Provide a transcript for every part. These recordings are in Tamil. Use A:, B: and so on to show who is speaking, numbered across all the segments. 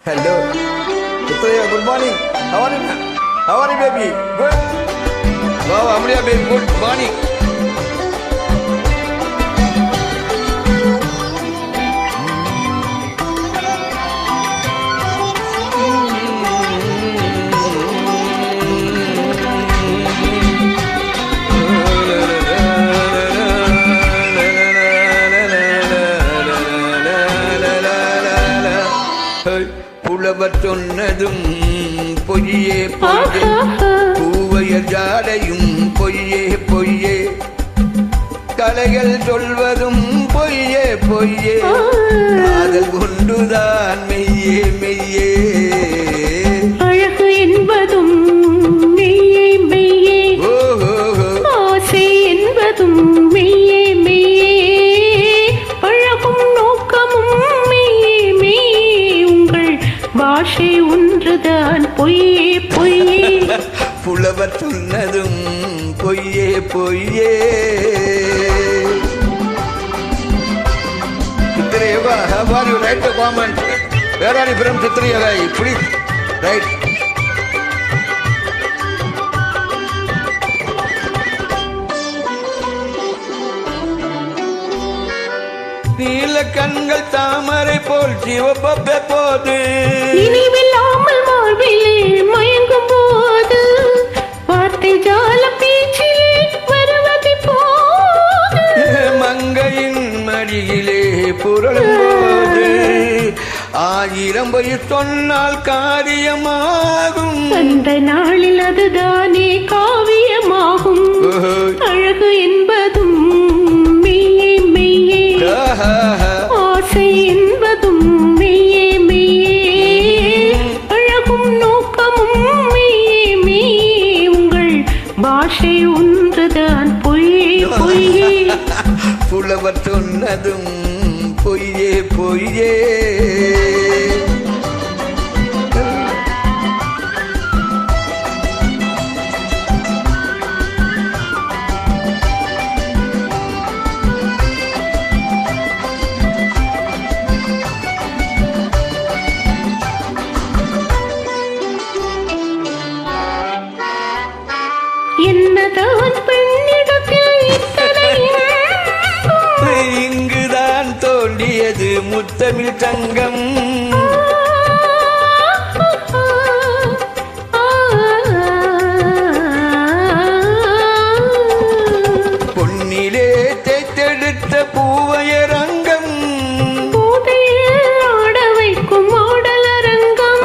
A: Hello. Victoria, good morning. How are you, ma'am? How are you, baby? Good. Wow, Amriya, baby, good morning. புலவர் சொன்னதும் பொய்யே பொய்யே, பூவைய ஜாடையும் பொய்யே பொய்யே, கலைகள் சொல்வதும் பொய்யே பொய்யே, காதல் கொண்டுதான் மெய்யே மெய்யே,
B: அழகு என்பதும் மெய்யே மெய்யே, ஆசை என்பதும் மெய்யே மெய்யே, பழகும் நோக்கமும் மெய்யே மெய்யே, உங்கள் பாஷை ஒன்றுதான் பொய்யே பொய்யே.
A: புலவர் சொன்னதும் பொய்யே பொய்யே. Chitriyeva, how are you? Write the comment. Where are you from, Chitriyeva? Please write. நீல கண்கள் தாமரை போல் சிவப்ப போது,
B: நினைவில்லாமல் மார்பிலே மயங்கும் போது, வார்த்தை ஜால பேச்சிலே வருவதை போது,
A: மங்கையின் மடியிலே புரளும் போது, ஆயிரம் பொய் சொன்னால் காரியமாகும்,
B: அந்த நாளில் அதுதானே காவியமாகும். அழகு என்பதும் மெய்யே மெய்யே, ஆசை என்பதும் மெய்யே மெய்யே, அழகும் நோக்கமும் மெய்யே மெய்யே, உங்கள் பாஷை ஒன்றுதான் பொய்யே பொய்யே.
A: புலவர் சொன்னதும் பொய்யே பொய்யே.
B: என்னதான் பெண்ணிடத்தில் இத்தனை இன்பம்?
A: இங்குதான் தோண்டியது முத்தமிழ் தங்கம், பொன்னிலே தேத்தெடுத்த பூவைய ரங்கம்,
B: பூதையில் ஆட வைக்கும் ஆடலரங்கம்,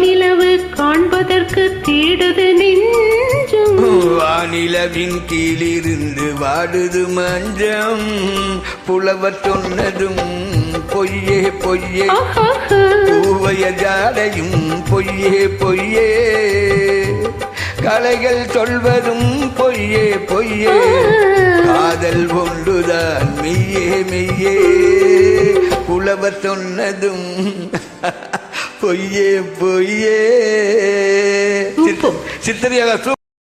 B: நிலவு காண்பதற்கு தேடுது நெஞ்சம்,
A: வானிலவின் கீழிருந்து வாடுது மஞ்சம், புலவர் சொன்னதும் பொய்யே பொய்யே, பூவைய ஜாடையும் பொய்யே பொய்யே, கலைகள் சொல்வதும் பொய்யே பொய்யே, காதல் ஒன்றுதான் மெய்யே மெய்யே, புலவர் சொன்னதும் பொய்யே பொய்யே. சித்திரியாக